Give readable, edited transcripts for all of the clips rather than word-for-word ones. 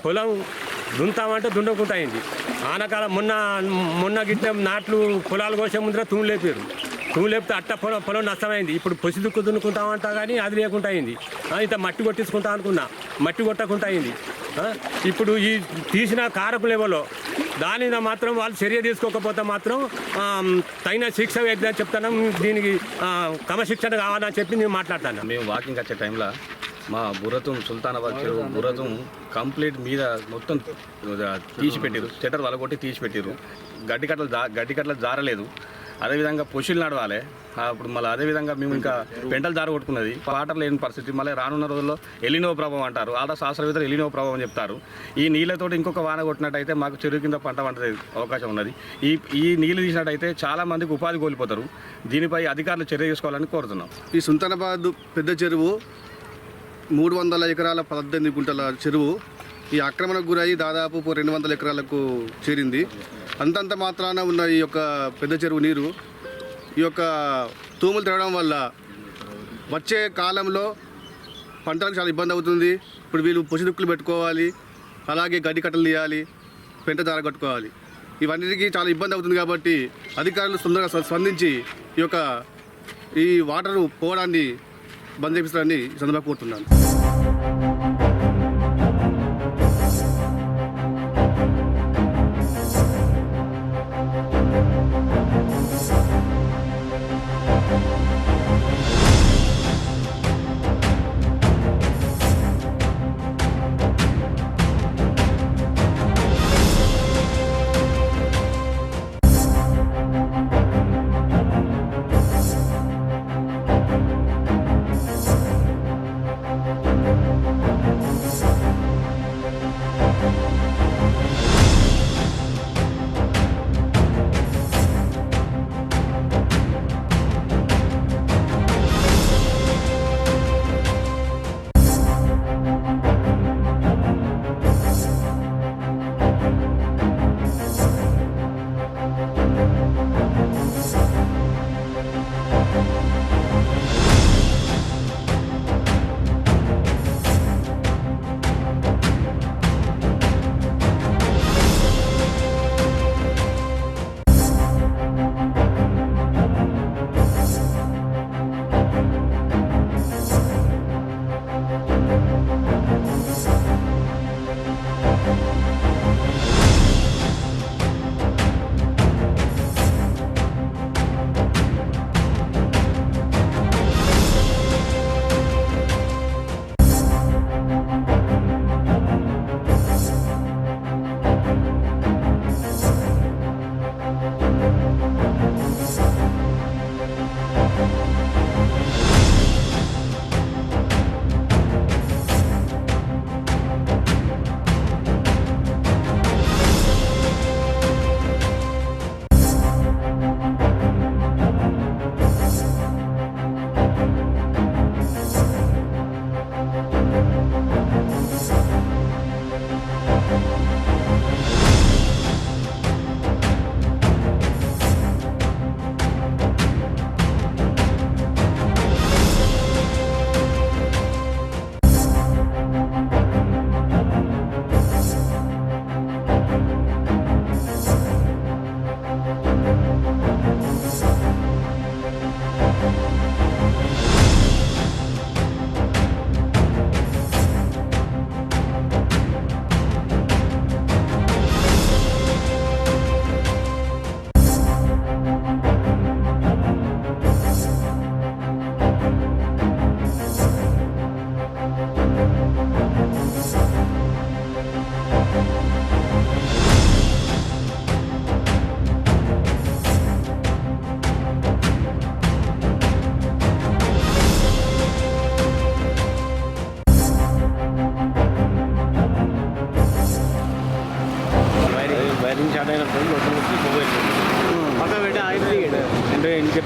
పొలం దున్నుతామంటే దున్నకుండా అయింది. ఆనకాలం మొన్న గిట్ల నాట్లు పొలాలు కోసే ముందర తూము లేపితే అట్ట పొలం నష్టమైంది. ఇప్పుడు పొసి దుక్కు దున్నుకుంటామంటా కానీ అది లేకుండా అయింది. ఇంత మట్టి కొట్టించుకుంటా అనుకున్నా, మట్టి కొట్టకుండా అయింది. ఇప్పుడు ఈ తీసిన కారపు లెవెల్లో దాని మీద మాత్రం వాళ్ళు చర్య తీసుకోకపోతే మాత్రం తగిన శిక్ష వేద్దని చెప్తాను. దీనికి క్రమశిక్షణ కావాలని చెప్పి నేను మాట్లాడతాను. మేము వాకింగ్ వచ్చే టైంలో మా బుర్రతుం సుల్తానాబాద్ చెరువు బుర్రతుం కంప్లీట్ మీద మొత్తం తీసిపెట్టారు, షట్టర్ వలగొట్టి తీసిపెట్టారు. గడ్డి కట్టలు జారలేదు. అదేవిధంగా పొషిల్ నడవాలి. అప్పుడు మళ్ళీ అదేవిధంగా మేము ఇంకా పెంటలు జార కొట్టుకున్నది, వాటర్ లేని పరిస్థితి. మళ్ళీ రానున్న రోజుల్లో ఎలినో ప్రభావం అంటారు, ఆడ శాస్త్రవేత్తలు ఎలినో ప్రభావం చెప్తారు. ఈ నీళ్ళతో ఇంకొక వాన కొట్టినట్టయితే మాకు చెరువు కింద పంట పండే అవకాశం ఉన్నది. ఈ నీళ్ళు తీసినట్టయితే చాలా మందికి ఉపాధి కోల్పోతారు. దీనిపై అధికారులు చర్య తీసుకోవాలని కోరుతున్నాం. ఈ సుల్తానాబాద్ పెద్ద చెరువు 300 ఎకరాల 18 గుంటల చెరువు ఈ ఆక్రమణకు గురై దాదాపు 200 ఎకరాలకు చేరింది. అంతంత మాత్రాన ఉన్న ఈ యొక్క పెద్ద చెరువు నీరు ఈ యొక్క తూములు తిరగడం వల్ల వచ్చే కాలంలో పంటలకు చాలా ఇబ్బంది అవుతుంది. ఇప్పుడు వీళ్ళు పొసిదుక్కులు పెట్టుకోవాలి, అలాగే గడ్డి కట్టలు తీయాలి, పెంట దార కట్టుకోవాలి. ఇవన్నిటికీ చాలా ఇబ్బంది అవుతుంది. కాబట్టి అధికారులు తొందరగా స్పందించి ఈ వాటర్ పోవడాన్ని బంద్ చేపిస్తారని సందర్భంగా కోరుతున్నాను.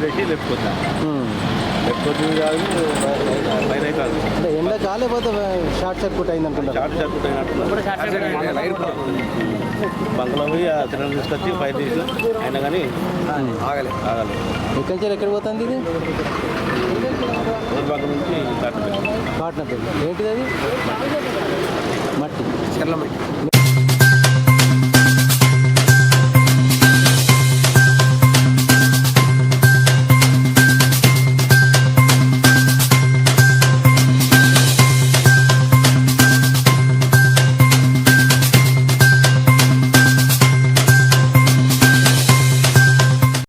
పెట్టి లేకపోతే కాదు ఎండ కాలేకపోతే షార్ట్ సర్క్యూట్ అయింది అనుకుంటా. షార్ట్ సర్క్యూట్ అయినట్టు బంగ్లా పోయి ఆ సిలిండర్ తీసుకొచ్చి ఫైర్ తీసి అయినా కానీ ఆగలేదు. ఎక్కడి నుంచి ఎక్కడికి పోతుంది ఇది? ఊరు పక్క నుంచి కాటనపల్లి. ఏంటిది అది? మట్టి.